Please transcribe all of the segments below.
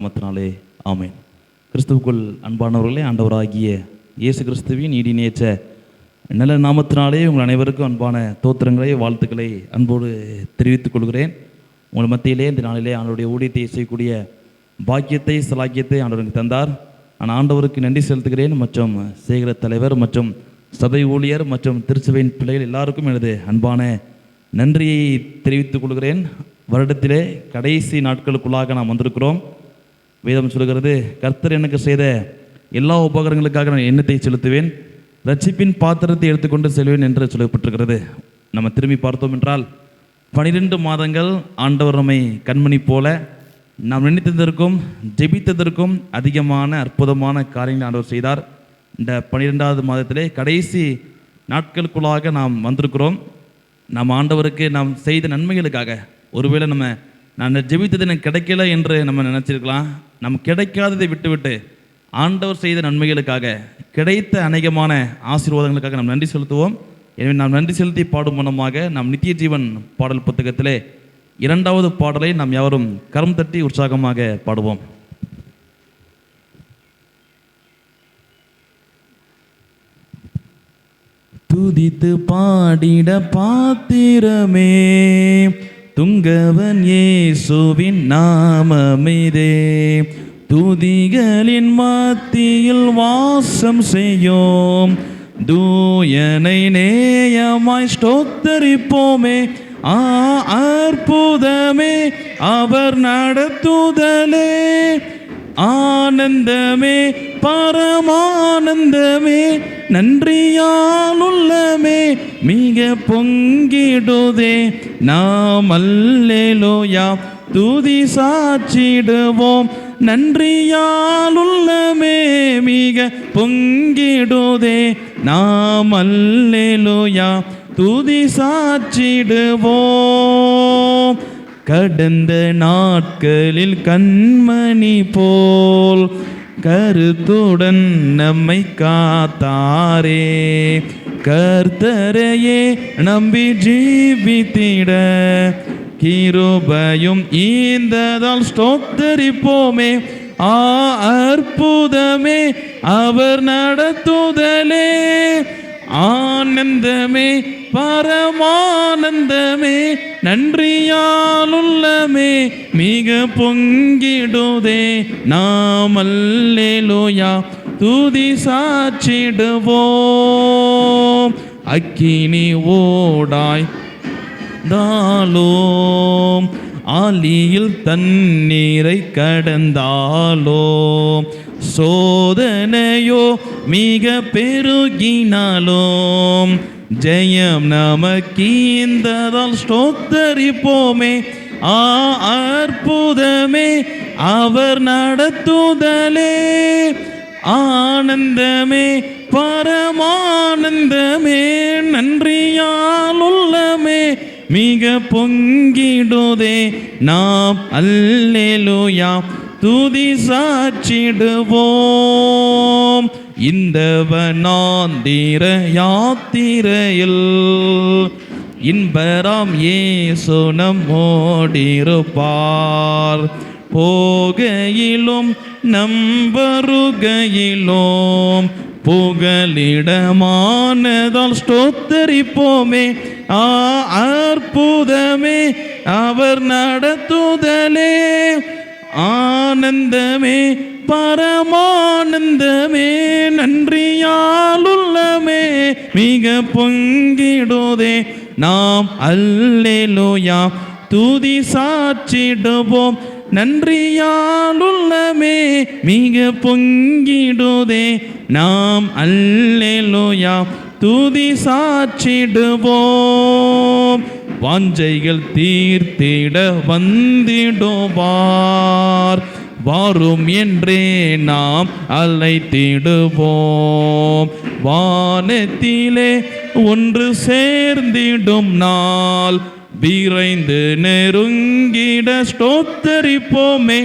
நாமத்தினாலே ஆமென். கிறிஸ்துவுக்குள் அன்பானவர்களே, ஆண்டவராகிய இயேசு கிறிஸ்துவின் நீடினேற்ற நல்ல நாமத்தினாலே உங்கள் அனைவருக்கும் அன்பான தோத்திரங்களை வாழ்த்துக்களை அன்போடு தெரிவித்துக் கொள்கிறேன். உங்கள் மத்தியிலே இந்த நாளிலே ஆண்டவருடைய ஊழியத்தை செய்யக்கூடிய பாக்கியத்தை சலாக்கியத்தை ஆண்டவருக்கு தந்தார். நான் ஆண்டவருக்கு நன்றி செலுத்துகிறேன். மற்றும் சேகர தலைவர் மற்றும் சபை ஊழியர் மற்றும் திருச்சபையின் பிள்ளைகள் எல்லாருக்கும் எனது அன்பான நன்றியை தெரிவித்துக் கொள்கிறேன். வருடத்திலே கடைசி நாட்களுக்குள்ளாக நாம் வந்திருக்கிறோம். வேதம் சொல்கிறது, கர்த்தர் எனக்கு செய்த எல்லா உபகாரங்களுக்காக நான் எண்ணத்தை செலுத்துவேன், ரட்சிப்பின் பாத்திரத்தை எடுத்துக்கொண்டு செல்வேன் என்று சொல்லப்பட்டிருக்கிறது. நம்ம திரும்பி பார்த்தோம் என்றால் 12 மாதங்கள் ஆண்டவர் நம்மை கண்மணி போல நாம் நினைத்ததற்கும் ஜெபித்ததற்கும் அதிகமான அற்புதமான காரியங்களை ஆண்டவர் செய்தார். இந்த 12வது மாதத்திலே கடைசி நாட்களுக்குள்ளாக நாம் வந்திருக்கிறோம். நாம் ஆண்டவருக்கு நாம் செய்த நன்மைகளுக்காக, ஒருவேளை நான் ஜெபித்தது எனக்கு கிடைக்கல என்று நம்ம நினச்சிருக்கலாம். நம்ம கிடைக்காததை விட்டுவிட்டு ஆண்டவர் செய்த நன்மைகளுக்காக, கிடைத்த அநேகமான ஆசீர்வாதங்களுக்காக நாம் நன்றி செலுத்துவோம். எனவே நாம் நன்றி செலுத்தி பாடும் மூலமாக நாம் நித்திய ஜீவன் பாடல் புத்தகத்திலே 2வது பாடலை நாம் யாவரும் கரம் தட்டி உற்சாகமாக பாடுவோம். துதித்து பாடிட பாத்திரமே துங்கவன் இயேசுவின் நாமமிதே, துதிகளின் மத்தியில் வாசம் செய்யோம், தூயனை நேயமாய் ஸ்தோத்தரிப்போமே. அற்புதமே அவர் நடத்துதலே, ஆனந்தமே பரமானந்தமே, நன்றியால் உள்ளமே மிக பொங்கிடுதே. நாம் அல்லேலூயா துதி சாற்றிடுவோம், நன்றியால் உள்ளமே மிக பொங்கிடுதே. நாம் அல்லேலூயா துதி சாற்றிடுவோம். கடந்த நாட்களில் கண்மணி போல் கருத்துடன் நம்மை காத்தாரே, கர்த்தரையே நம்பி ஜீவித்திட கிருபையும் ஈந்ததால் ஸ்தோத்தரிப்போமே. அற்புதமே அவர் நடத்துதலே, ஆனந்தமே பரமானந்தமே, நன்றியால் உள்ளமே மிக பொங்கிடுதே. நாம் அல்லேலூயா துதி சாற்றிடுவோம். அக்கினி ஓடாய் தாலோம், ஆலியில் தண்ணீரை கடந்தாலோம், சோதனையோ மிக பெருகினாலும் ஜெயம் நமக்கீந்ததால் ஸ்தோத்தரிப்போமே. அற்புதமே அவர் நடத்துதலே, ஆனந்தமே பரமானந்தமே, நன்றியால் உள்ளமே மிக பொங்கிடுதே. நாம் அல்லேலூயா துதி சாற்றிடுவோம். இந்த வனாந்திர யாத்திரையில் இன்பராம் இயேசு நம்மோடிருப்பார், போகையிலும் நம்பருகையிலும் புகலிடமானதால் ஸ்தோத்தரிப்போமே. அற்புதமே அவர் நடத்துதலே, ஆனந்தமே பரமானந்தமே, நன்றியால் உள்ளமே மிக பொங்கிடுதே. நாம் அல்லேலூயா துதி சாற்றிடுவோம், நன்றியால் உள்ளமே மிக பொங்கிடுதே. நாம் அல்லேலூயா துதி சாற்றிடுவோம். வாஞ்சைகள் தீர்த்திட வந்திடுவார், வாரும் என்றே நாம் அழைத்திடுவோம். வானத்திலே ஒன்று சேர்ந்திடும் நாள் விரைந்து நெருங்கிட ஸ்தோத்தரிப்போமே.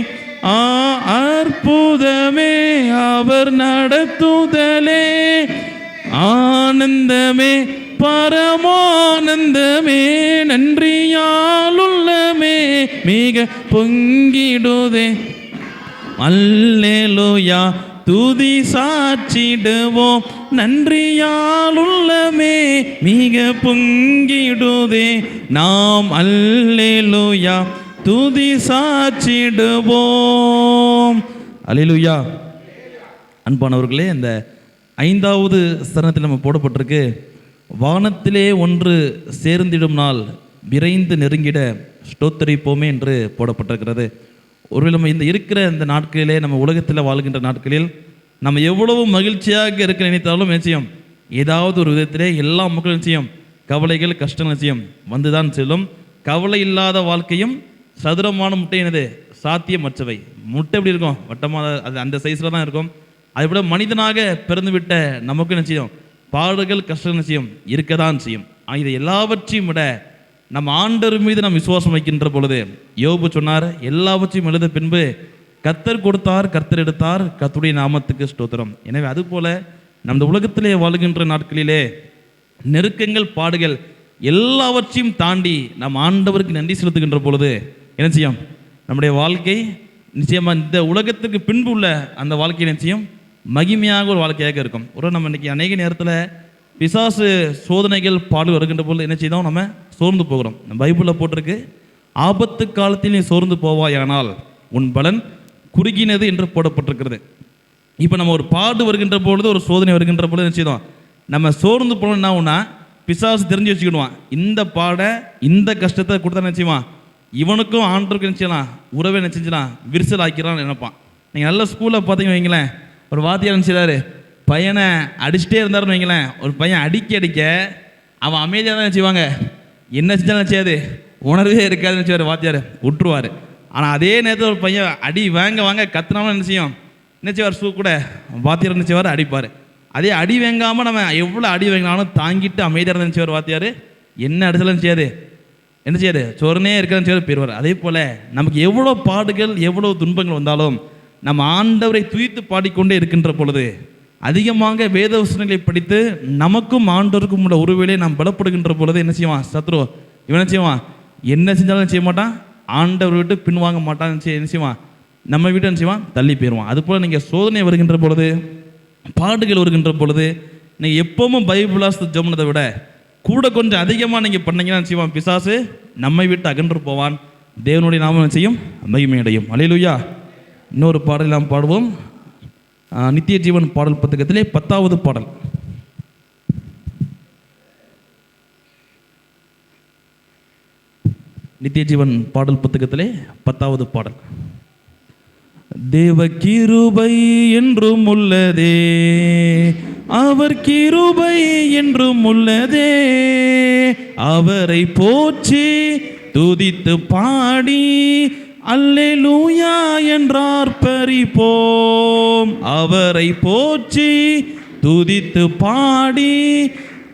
அற்புதமே அவர் நடத்துதலே, ஆனந்தமே பரமானந்தமே, நன்றியால் உள்ளமே மிக பொங்கிடுதே. அல்லேலூயா துதி சாட்சிடுவோம், நன்றியால் உள்ளமே மிக பொங்கிடுதே, நாம் அல்லேலூயா துதி சாட்சிடுவோம். அல்லேலூயா. அன்பானவர்களே, இந்த 5வது சரணத்தில் நம்ம போடப்பட்டிருக்கு, வானத்திலே ஒன்று சேர்ந்திடும் நாள் விரைந்து நெருங்கிட ஸ்தோத்தரிப்போமே என்று போடப்பட்டிருக்கிறது. ஒருவேளை நம்ம இருக்கிற இந்த நாட்களிலே, நம்ம உலகத்தில் வாழ்கின்ற நாட்களில் நம்ம எவ்வளவு மகிழ்ச்சியாக இருக்க நினைத்தாலும் நிச்சயம் ஏதாவது ஒரு விதத்திலே எல்லா மக்களும் நிச்சயம் கவலைகள் கஷ்டங்கள் நிச்சயம் வந்து தான் செல்லும். கவலை இல்லாத வாழ்க்கையும் சதுரமான முட்டை என்னது சாத்தியமற்றவை. முட்டை எப்படி இருக்கும்? வட்டமாக, அது அந்த சைஸில் தான் இருக்கும். அதுபோல மனிதனாக பிறந்து விட்ட நமக்கு நிச்சயம் பாடுகள் கஷ்டம் நிச்சயம் இருக்க தான் செய்யும். இதை எல்லாவற்றையும் விட நம்ம ஆண்டவர் மீது நாம் விசுவாசம் வைக்கின்ற பொழுது, யோபு சொன்னார், எல்லாவற்றையும் எழுத பின்பு கர்த்தர் கொடுத்தார், கர்த்தர் எடுத்தார், கர்த்தருடைய நாமத்துக்கு ஸ்தோத்திரம். எனவே அதுபோல நம்ம உலகத்திலே வாழ்கின்ற நாட்களிலே நெருக்கங்கள் பாடுகள் எல்லாவற்றையும் தாண்டி நாம் ஆண்டவருக்கு நன்றி செலுத்துகின்ற பொழுது என்ன செய்யும்? நம்முடைய வாழ்க்கை நிச்சயமாக இந்த உலகத்துக்கு பின்பு உள்ள அந்த வாழ்க்கை நிச்சயம் மகிமையாக ஒரு வாழ்க்கையாக இருக்கும். ஒரு நம்ம இன்றைக்கி அநேக நேரத்தில் பிசாசு சோதனைகள் பாடு வருகின்ற பொழுது என்ன செய்தோம்? நம்ம சோர்ந்து போகிறோம். நம்ம பைபிளில் போட்டிருக்கு, ஆபத்து காலத்தில் நீ சோர்ந்து போவாயானால் உன் பலன் குறுகினது என்று போடப்பட்டிருக்கிறது. இப்போ நம்ம ஒரு பாடு வருகின்ற பொழுது, ஒரு சோதனை வருகின்ற பொழுது என்ன செய்தோம்? நம்ம சோர்ந்து போனோம்னா ஒன்றா பிசாசு தெரிஞ்சு வச்சுக்கிடுவான். இந்த பாடை இந்த கஷ்டத்தை கொடுத்தா நினச்சிவான், இவனுக்கும் ஆண்டருக்கும் நினச்சிடலாம் உறவை நினச்சிக்கலாம் விரிசல் ஆக்கிறான்னு நினைப்பான். நீங்கள் நல்ல ஸ்கூலில் பார்த்தீங்கன்னு வைங்களேன், ஒரு வாத்தியார் நினச்சிடாரு, பையனை அடிச்சுட்டே இருந்தாருன்னு வைங்களேன், ஒரு பையன் அடிக்க அவன் அமைதியாக தான் நினச்சிவாங்க, என்ன செஞ்சாலும் நினச்சாது உணர்வே இருக்காதுன்னு நினச்சிவார், வாத்தியார் விட்டுருவார். ஆனால் அதே நேரத்தில் ஒரு பையன் அடி வாங்க கத்துனாலும் நினச்சியும் நினச்சிவார், கூட வாத்தியார் நினச்சிவார் அடிப்பார். அதே அடி வாங்காமல் நம்ம எவ்வளோ அடி வாங்கினாலும் தாங்கிட்டு அமைதியாக நினச்சிவார் வாத்தியார், என்ன அடிச்சாலும் செய்யாது என்ன செய்யாது சொன்னே இருக்கான்னு செய்யாது போயிடுவார். அதே போல் நமக்கு எவ்வளோ பாடுகள் எவ்வளோ துன்பங்கள் வந்தாலும் நம்ம ஆண்டவரை துதித்து பாடிக்கொண்டே இருக்கின்ற பொழுது, அதிகமாக வேத வசனங்களை படித்து நமக்கும் ஆண்டவருக்கும் உள்ள உறவிலே நாம் பலப்படுகின்ற பொழுது என்ன செய்வான்? சத்ரு இவன் என்ன செய்வான்? என்ன செஞ்சாலும் செய்ய மாட்டான், ஆண்டவர் விட்டு பின்வாங்க மாட்டான். என்ன செய்வான்? நம்ம வீட்டை என்ன செய்வான்? தள்ளி போயிடுவான். அதுபோல் நீங்கள் சோதனை வருகின்ற பொழுது, பாடுகள் வருகின்ற பொழுது, நீங்கள் எப்பவும் பைபிளாஸ் ஜெபத்தை விட கூட கொஞ்சம் அதிகமாக நீங்கள் பண்ணீங்கன்னா செய்வான், பிசாசு நம்மை விட்டு அகன்று போவான், தேவனுடைய நாமம் செய்யும் மகிமையடையும். அல்லேலூயா. இன்னொரு பாடல் நாம் பாடுவோம். நித்திய ஜீவன் பாடல் புத்தகத்திலே 10வது பாடல். நித்திய ஜீவன் பாடல் புத்தகத்திலே 10வது பாடல். தேவ கிருபை என்றும் உள்ளதே, அவர் கிருபை என்றும் உள்ளதே, அவரை போற்றி துதித்து பாடி அல்லேலூயா என்றார் பரிபோம். அவரை போற்றி துதித்து பாடி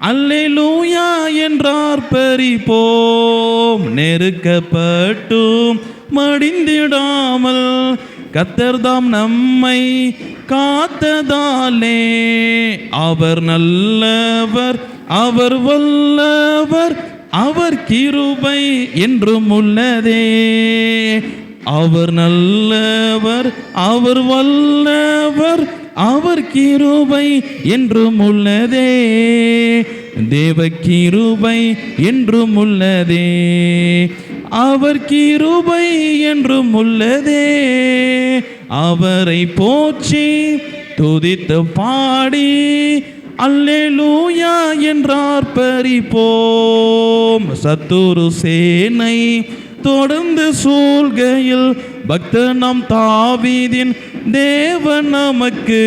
அல்லேலூயா என்றார் பரிபோம். நெருக்கப்பட்டும் மடிந்திடாமல் கர்த்தர்தாம் நம்மை காத்ததாலே, அவர் நல்லவர், அவர் வல்லவர், அவர் கிருபை என்றும் உள்ளதே. அவர் நல்லவர், அவர் வல்லவர், அவர் கிருபை என்றும் உள்ளதே. தேவ கிருபை என்றும் உள்ளதே, அவர் கிருபை என்றும் உள்ளதே. அவரை போற்றி துதித்து பாடி அல்லேலூயா என்றார் பரிபோம். சத்துரு சேனை தொடர்ந்து சூழ்கையில் பக்தனாம் தாவீதின் தேவன் நமக்கு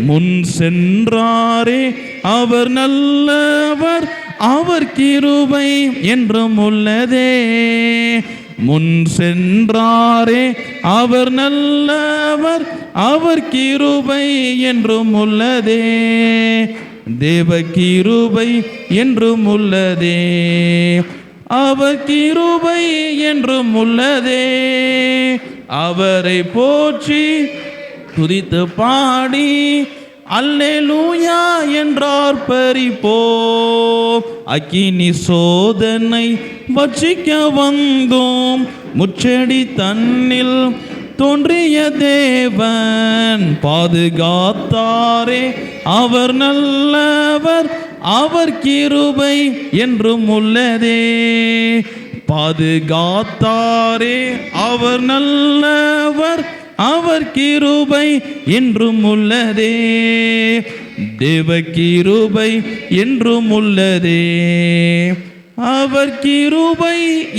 முன் சென்றாரே. அவர் நல்லவர், அவர் கிருபை என்றும் உள்ளதே. முன் சென்றாரே, அவர் நல்லவர், அவர் கிருபை என்றும் உள்ளதே. தேவ கிருபை என்றும் உள்ளதே, அவர் கிருபை என்றும் உள்ளதே. அவரை போற்றி துதித்து பாடி அல்லேலூயா என்றார் பரிபோம். அக்கினி சோதனை வச்சிக்க வந்தோம், முச்செடி தன்னில் தோன்றிய தேவன் பாதுகாத்தாரே, அவர் நல்லவர், அவர் கிருபை என்றும் உள்ளதே. பாதுகாத்தாரே, அவர் நல்லவர், அவர் கிருபை என்றும் உள்ளதே. தேவ கிருபை என்றும் உள்ளதே, அவர் கிருபை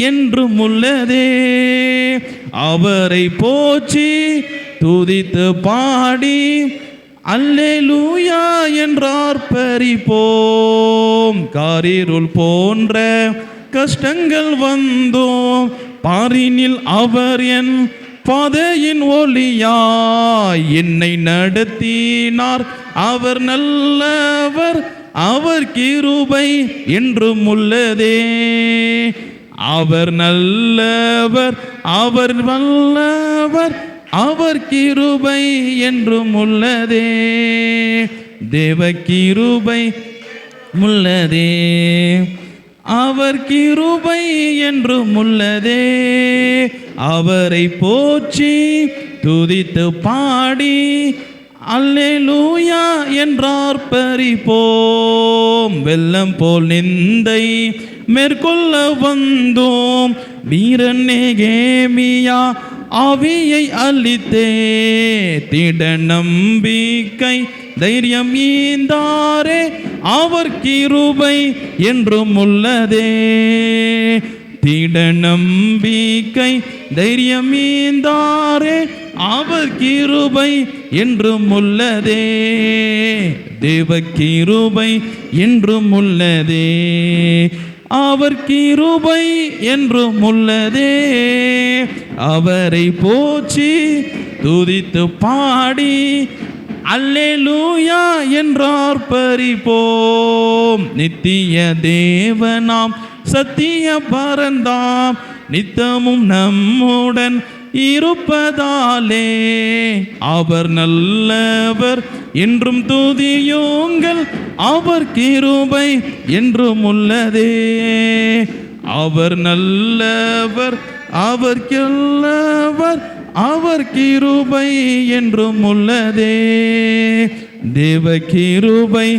என்றும் உள்ளதே. அவரை போற்றி துதித்து பாடி அல்லேலூயா என்றார் பரிப்போம். காரிருள் போன்ற கஷ்டங்கள் வந்தோம், பாரினில் அவர் என் பாதையின் ஒளியாய் என்னை நடத்தினார். அவர் நல்லவர், அவர் கிருபை என்றும் உள்ளதே. அவர் நல்லவர், அவர் வல்லவர், அவர் கிருபை என்றும் உள்ளதே. தேவ கிருபை உள்ளதே, அவர் கிருபை என்றும் உள்ளதே. அவரை போற்றி துதித்து பாடி அல்லேலூயா என்றார் பரிப்போம். வெள்ளம் போல் நிந்தை மேற்கொள்ள வந்தோம், வீரன் நேகேமியா ஆவியை அளித்தே. திட நம்பிக்கை தைரியம் ஈந்தாரே, அவர் கிருபை என்றும் உள்ளதே. திட நம்பிக்கை தைரியம் ஈந்தாரே, அவர் கிருபை என்றும் உள்ளதே. தேவ கிருபை என்றும் உள்ளதே, அவர் கிருபை என்றும் உள்ளதே. அவரை போற்றி துதித்து பாடி அல்லேலூயா என்றார் பரிப்போம். நித்திய தேவனாம் சத்திய பரந்தாம் நித்தமும் நம்முடன் இருப்பதாலே, அவர் நல்லவர் என்றும் துதியுங்கள், அவர் கிருபை என்றும் உள்ளதே. அவர் நல்லவர், அவர் கிருபை, அவர் கிருபை என்றும் உள்ளதே. தேவ கிருபை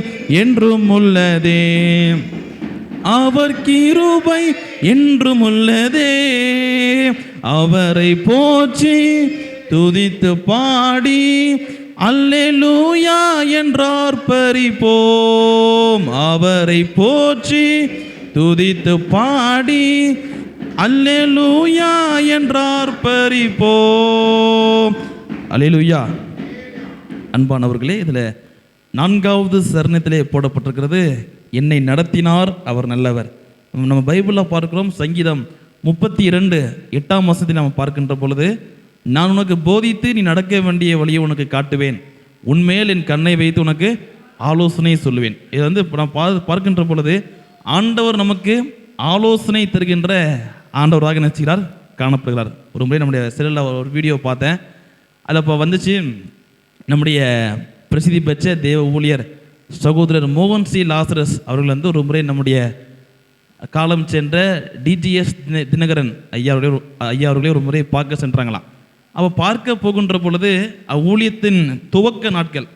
என்றும் உள்ளதே, அவர் கிருபை என்றும் உள்ளதே. அவரை போற்றி துதித்து பாடி அல்லேலூயா என்றார் பரிப்போம். அவரை போற்றி துதித்து பாடி அல்லேலூயா என்றார் பரிப்போம். அல்லேலூயா. அன்பானவர்களே, இதில் 4வது சரணத்திலே போடப்பட்டிருக்கிறது, என்னை நடத்தினார் அவர் நல்லவர். நம்ம பைபிளில் பார்க்கிறோம், சங்கீதம் 32:8 நம்ம பார்க்கின்ற பொழுது, நான் உனக்கு போதித்து நீ நடக்க வேண்டிய வழியை உனக்கு காட்டுவேன், உன்மேல் என் கண்ணை வைத்து உனக்கு ஆலோசனை சொல்லுவேன். இது வந்து நான் பார்க்கின்ற பொழுது ஆண்டவர் நமக்கு ஆலோசனை தருகின்ற ஆண்டவராக நினைச்சுக்கிறார், காணப்படுகிறார். ஒரு முறை நம்முடைய செல்லில் ஒரு வீடியோ பார்த்தேன். அதில் இப்போ வந்துச்சு, நம்முடைய பிரசித்தி பெற்ற தேவ ஊழியர் சகோதரர் மோகன் சி லாசரஸ் அவர்கள் வந்து ஒரு முறை நம்முடைய காலம் சென்ற டிஜிஎஸ் தினகரன் ஐயா அவர்களே ஒரு முறை பார்க்க சென்றாங்களாம். அப்போ பார்க்க போகின்ற பொழுது ஊழியத்தின் துவக்க நாட்கள்.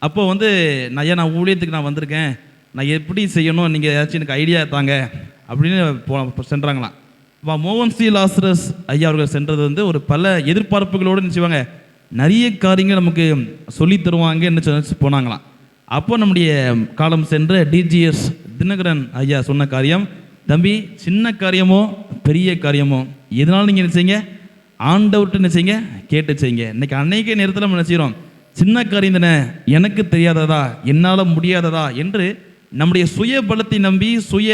அப்போ வந்து நான் ஊழியத்துக்கு நான் வந்திருக்கேன், நான் எப்படி செய்யணும், நீங்கள் ஏதாச்சும் எனக்கு ஐடியா தாங்க அப்படின்னு சென்றாங்களாம். இப்போ மோகன் சி லாசரஸ் ஐயா அவர்கள் சென்றது வந்து ஒரு பல எதிர்பார்ப்புகளோடு நினச்சிவாங்க, நிறைய காரியங்கள் நமக்கு சொல்லி தருவாங்க என்ன போனாங்களாம். அப்போ நம்முடைய காலம் சென்ற டிஜிஎஸ் தினகரன் ஐயா சொன்ன காரியம், தம்பி சின்ன காரியமோ பெரிய காரியமோ எதனாலும் நீங்கள் என்ன செய்யுங்க, ஆண்டவர்கிட்ட என்ன செய்யுங்க, கேட்டு செய்யுங்க. இன்னைக்கு அன்னைக்கே நேரத்தில் நம்ம நினச்சிக்கிறோம், சின்ன காரியம் தானே, எனக்கு தெரியாததா, என்னால் முடியாததா என்று நம்முடைய சுய பலத்தை நம்பி சுய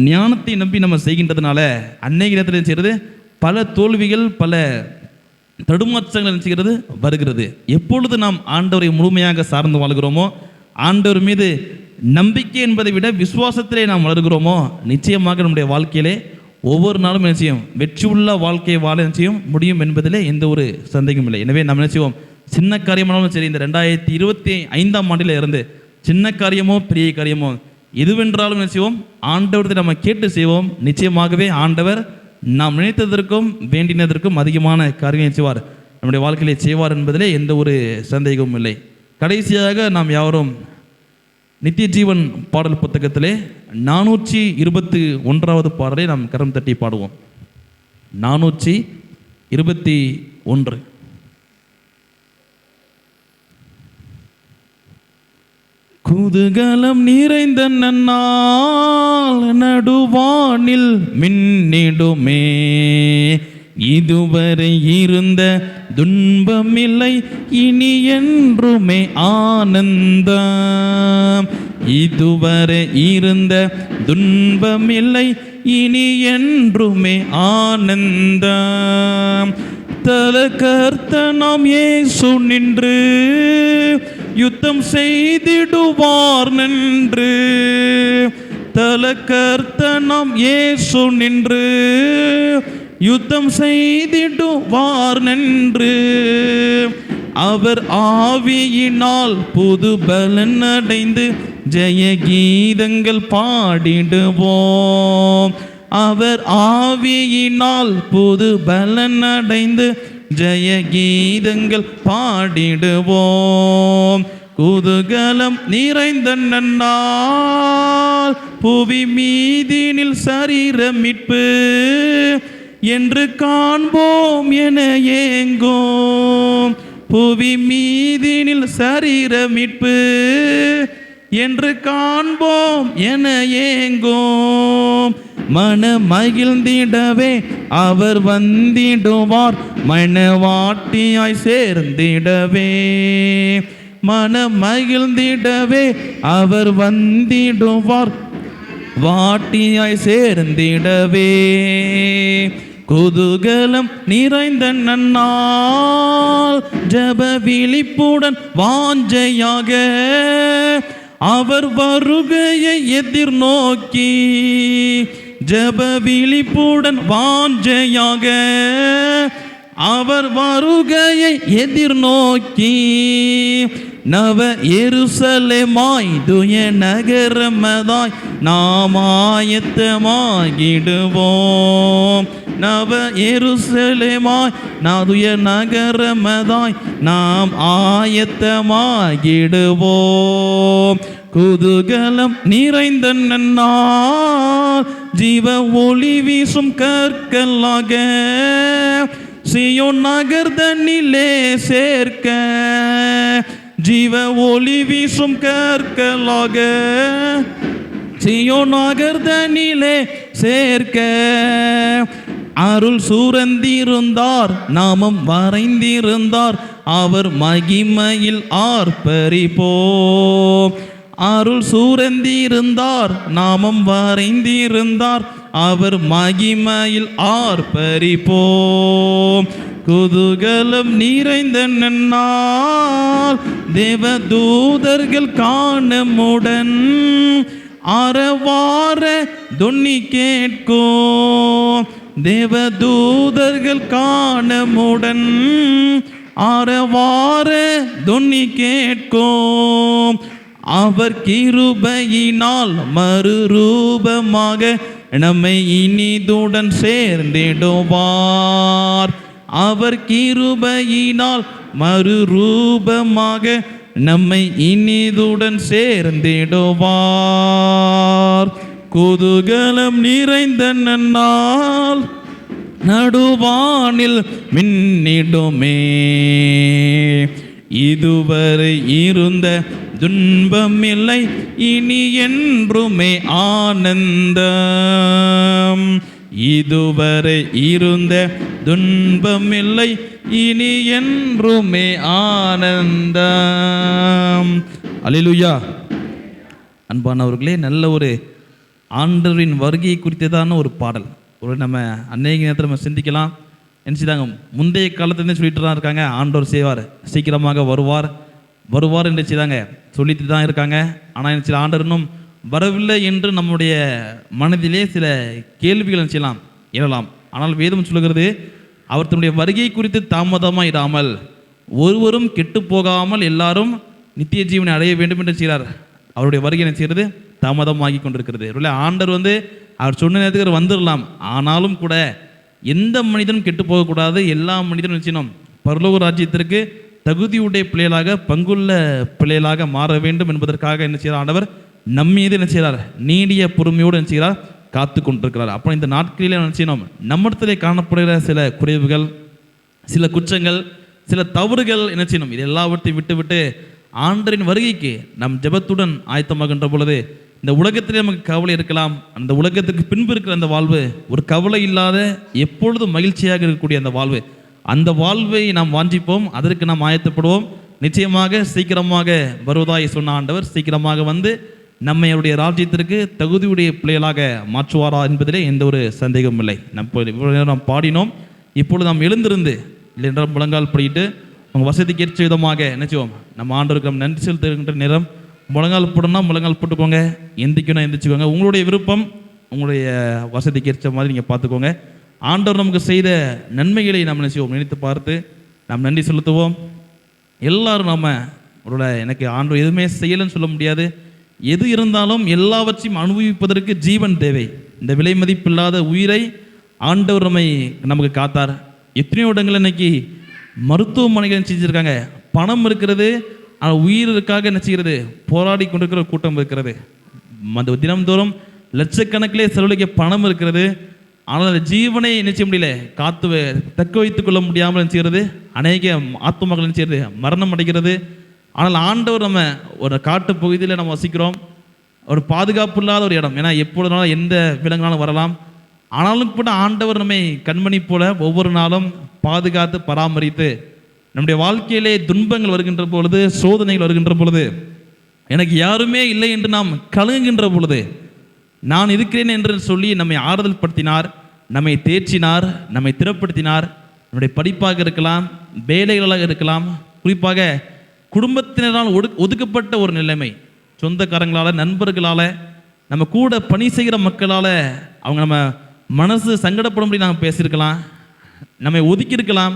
ஞானத்தை நம்பி நம்ம செய்கின்றதுனால அன்னைக்கு நேரத்தில் என்ன செய்கிறது, பல தோல்விகள் பல தடுமாற்றங்கள் என்ன செய்கிறது வருகிறது. எப்பொழுது நாம் ஆண்டவரை முழுமையாக சார்ந்து வாழ்கிறோமோ, ஆண்டவர் மீது நம்பிக்கை என்பதை விட விசுவாசத்திலே நாம் வளர்கிறோமோ, நிச்சயமாக நம்முடைய வாழ்க்கையிலே ஒவ்வொரு நாளும் என்ன செய்யும், வெற்றியுள்ள வாழ்க்கையை வாழ நிச்சயம் முடியும் என்பதிலே எந்த ஒரு சந்தேகமும் இல்லை. எனவே நம்ம என்ன செய்வோம், சின்ன காரியமானாலும் சரி, இந்த 2025ஆம் ஆண்டில் இருந்து சின்ன காரியமோ பெரிய காரியமோ எதுவென்றாலும் என்ன செய்வோம், ஆண்டவரத்தை நம்ம கேட்டு செய்வோம். நிச்சயமாகவே ஆண்டவர் நாம் நினைத்ததற்கும் வேண்டினதற்கும் அதிகமான காரியம் செய்வார். நம்முடைய வாழ்க்கையிலே செய்வார் என்பதிலே எந்த ஒரு சந்தேகமும் இல்லை. கடைசியாக நாம் யாவரும் நித்திய ஜீவன் பாடல் புத்தகத்திலே 421வது பாடலை நாம் கரம் தட்டி பாடுவோம். 421. குதூகலம் நிறைந்த நன்னாள் நடுவானில் மின்னிடுமே, இதுவரை இருந்த துன்பமில்லை இனி என்றுமே ஆனந்தம். இதுவரை இருந்த துன்பமில்லை இனி என்றுமே ஆனந்தம். தலகர்த்த நாம் இயேசு நின்று யுத்தம் செய்திடுவார் நின்று. தலகர்த்த நாம் இயேசு நின்று யுத்தம் செய்திடுவார் நின்று. அவர் ஆவியினால் புது பலன் அடைந்து ஜெய கீதங்கள் பாடிடுவோம். அவர் ஆவியினால் புது பலன் அடைந்து ஜெய கீதங்கள் பாடிடுவோம். குதூகலம் நிறைந்த நன்னாள் புவி மீதினில் சரீர மீட்பு என்று காண்போம் என ஏங்கோம். புவி மீதினில் சரீர மீட்பு என்று காண்போம் என ஏங்கோம். மன மகிழ்ந்திடவே அவர் வந்திடுவார், மணவாட்டியாய் சேர்ந்திடவே. மன மகிழ்ந்திடவே அவர் வந்திடுவார், வாட்டியாய் சேர்ந்திடவே. குதூகலம் நிறைந்த நன்னாள் ஜப விழிப்புடன் வாஞ்சையாக அவர் வருகையை எதிர்நோக்கி. ஜப விழிப்புடன் வாஞ்சையாக அவர் வருகையை எதிர்நோக்கி. நவ எருசலேமாய் துய நகரமதாய் நாம் ஆயத்தமாகிடுவோம். நவ எருசலேமாய் நாதுய நகரமதாய் நாம் ஆயத்தமாகிடுவோம். குதூகலம் நிறைந்த நன்னாள் ஜீவ ஒளி வீசும் கற்களாக சீயோன் நகர்தனிலே சேர்க்க. ஜீவ ஒளி வீசும் கற்களாக சீயோன் நகர்தனிலே சேர்க்க. அருள் சூரந்திருந்தார், நாமம் வரைந்திருந்தார், அவர் மகிமையில் ஆர்ப்பரிப்போம். அருள் சூரந்திருந்தார், நாமம் வரைந்திருந்தார், அவர் மகிமையில் ஆர்ப்பரிப்போம். குதூகலம் நிறைந்த நன்னாள் தேவதூதர்கள் காணமுடன் அரவார தொன்னி கேட்கும். தேவதூதர்கள் காணமுடன் அரவார தொன்னி கேட்கும். அவர் கிருபையினால் மறுரூபமாக நம்மை இனிதுடன் சேர்ந்திடுவார். அவர் கிருபையினால் மறுரூபமாக நம்மை இனிதுடன் சேர்ந்திடுவார். குதூகலம் நிறைந்த நன்னாள் நடுவானில் மின்னிடுமே, இதுவரை இருந்த துன்பமில்லை இனி என்றுமே ஆனந்தம். இதுவரை இருந்த துன்பமில்லை இனி என்றுமே ஆனந்தம். அல்லேலூயா. அன்பானவர்களே, நல்ல ஒரு ஆண்டவரின் வருகையை குறித்ததான ஒரு பாடல். ஒரு நம்ம அநேக நேரத்தில் நம்ம சிந்திக்கலாம். என்ன செய்தாங்க, முந்தைய காலத்துலேருந்து சொல்லிட்டு தான் இருக்காங்க, ஆண்டவர் செய்வார், சீக்கிரமாக வருவார் வருவார் என்று செய்தாங்க, சொல்லிட்டு தான் இருக்காங்க. ஆனால் சில ஆண்டவர் இன்னும் வரவில்லை என்று நம்முடைய மனதிலே சில கேள்விகள் செய்யலாம், எழலாம். ஆனால் வேதம் சொல்லுகிறது, அவர் தன்னுடைய வருகை குறித்து தாமதமாக இடாமல் ஒருவரும் கெட்டு போகாமல் எல்லாரும் நித்திய ஜீவனை அடைய வேண்டும் என்று செய்கிறார். அவருடைய வருகை என்ன செய்கிறது, தாமதமாகி கொண்டிருக்கிறது. ஆண்டவர் அவர் சொன்ன நேரத்துக்கு வந்துடலாம், ஆனாலும் கூட எந்த மனிதனும் கெட்டு போகக்கூடாது, எல்லா மனிதனும் செய்யணும், பரலோக ராஜ்யத்திற்கு தகுதியுடைய பிள்ளைகளாக பங்குள்ள பிள்ளைகளாக மாற வேண்டும் என்பதற்காக என்ன செய்கிறார் ஆண்டவர் நம்மீது என்ன செய்கிறார் நீடிய பொறுமையோடு என்ன செய்கிறார் காத்து கொண்டிருக்கிறார். அப்போ இந்த நாட்களிலே என்ன செய்யணும், நம்மிடத்திலே காணப்படுகிற சில குறைவுகள், சில குற்றங்கள், சில தவறுகள் என்ன செய்யணும், இது எல்லாவற்றையும் விட்டு ஆண்டரின் வருகைக்கு நம் ஜெபத்துடன் ஆயத்தமாகின்ற பொழுது இந்த உலகத்திலே நமக்கு கவலை இருக்கலாம், அந்த உலகத்துக்கு பின்பு இருக்கிற அந்த வாழ்வு ஒரு கவலை இல்லாத எப்பொழுதும் மகிழ்ச்சியாக இருக்கக்கூடிய அந்த வாழ்வு, அந்த வாழ்வை நாம் வாஞ்சிப்போம், அதற்கு நாம் ஆயத்தப்படுவோம். நிச்சயமாக சீக்கிரமாக வருவதாய் சொன்ன ஆண்டவர் சீக்கிரமாக வந்து நம்மை அவருடைய ராஜ்யத்திற்கு தகுதியுடைய பிள்ளைகளாக மாற்றுவாரா என்பதிலே எந்த ஒரு சந்தேகமும் இல்லை. நாம் பாடினோம், இப்பொழுது நாம் எழுந்திருந்து இல்லைன்றால் முழங்கால் படிட்டு உங்கள் வசதிக்கு ஏற்ற விதமாக நினைச்சுவோம் நம்ம ஆண்டவருக்கு நம்ம நன்றி செலுத்துகின்ற நேரம். முழங்கால் போடணும்னா முழங்கால் போட்டுக்கோங்க, எந்திக்கணும் எந்திரிச்சுக்கோங்க, உங்களுடைய விருப்பம் உங்களுடைய வசதிக்கு ஏற்ற மாதிரி நீங்கள் பார்த்துக்கோங்க. ஆண்டவர் நமக்கு செய்த நன்மைகளை நாம் நினைச்சுவோம், நினைத்து பார்த்து நாம் நன்றி செலுத்துவோம். எல்லாரும் நம்ம எனக்கு ஆண்டவர் எதுவுமே செய்யலைன்னு சொல்ல முடியாது, எது இருந்தாலும் எல்லாவற்றையும் அனுபவிப்பதற்கு ஜீவன் தேவை. இந்த விலை மதிப்பில்லாத உயிரை ஆண்டவர் நமக்கு காத்தார். எத்தனையோ இடங்கள் இன்னைக்கு மருத்துவமனைகள் செஞ்சுருக்காங்க, பணம் இருக்கிறது, ஆனால் உயிருக்காக என்ன செய்கிறது போராடி கொண்டிருக்கிற கூட்டம் இருக்கிறது. அந்த தினம்தோறும் லட்சக்கணக்கிலே செலவழிக்க பணம் இருக்கிறது, ஆனால் அந்த ஜீவனை நினைச்ச முடியல, காத்து தக்க வைத்துக் கொள்ள முடியாமல் நினைச்சுகிறது. அநேக ஆத்மாக்கள் நினைச்சுகிறது மரணம் அடைகிறது. ஆனால் ஆண்டவர் நம்ம ஒரு காட்டு பகுதியில் நம்ம வசிக்கிறோம், ஒரு பாதுகாப்பு இல்லாத ஒரு இடம், ஏன்னா எப்பொழுதுனாலும் எந்த விலங்குனாலும் வரலாம். ஆனாலும் கூட ஆண்டவர் நம்மை கண்மணி போல ஒவ்வொரு நாளும் பாதுகாத்து பராமரித்து நம்முடைய வாழ்க்கையிலே துன்பங்கள் வருகின்ற பொழுது, சோதனைகள் வருகின்ற பொழுது, எனக்கு யாருமே இல்லை என்று நாம் கலங்குகின்ற பொழுது நான் இருக்கிறேன் என்று சொல்லி நம்மை ஆறுதல் படுத்தினார், நம்மை தேற்றினார், நம்மை திறப்படுத்தினார். நம்முடைய படிப்பாக இருக்கலாம், வேலைகளாக இருக்கலாம், குறிப்பாக குடும்பத்தினரால் ஒதுக்கப்பட்ட ஒரு நிலைமை, சொந்தக்காரங்களால், நண்பர்களால், நம்ம கூட பணி செய்கிற மக்களால் அவங்க நம்ம மனசு சங்கடப்படும்படி நாங்கள் பேசியிருக்கலாம், நம்மை ஒதுக்கியிருக்கலாம்.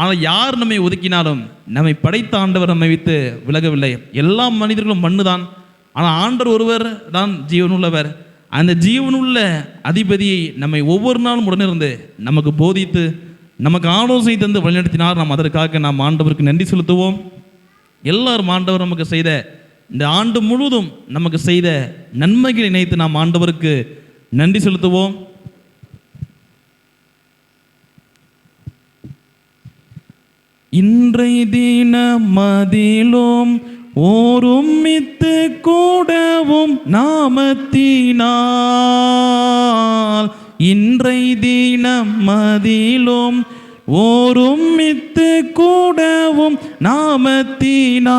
ஆனால் யார் நம்மை ஒதுக்கினாலும் நம்மை படைத்த ஆண்டவர் நம்மை வைத்து விலகவில்லை. எல்லா மனிதர்களும் மண்ணு தான், ஆனால் ஆண்டவர் ஒருவர் தான் ஜீவனுள்ளவர். அந்த ஜீவனுள்ள அதிபதியை நம்மை ஒவ்வொரு நாளும் உடனிருந்து நமக்கு போதித்து நமக்கு ஆலோசனை தந்து வழிநடத்தினார். நாம் அதற்காக நாம் ஆண்டவருக்கு நன்றி செலுத்துவோம். எல்லாரும் ஆண்டவர் நமக்கு செய்த இந்த ஆண்டு முழுவதும் நமக்கு செய்த நன்மைகளை நினைத்து நாம் ஆண்டவருக்கு நன்றி செலுத்துவோம். இன்றைய தினமதிலும் ஓருமித்து கூடவும் நாமத்தினால், இன்றைய தினமதிலும் ஓருமித்து கூடவும் நாமத்தினால்,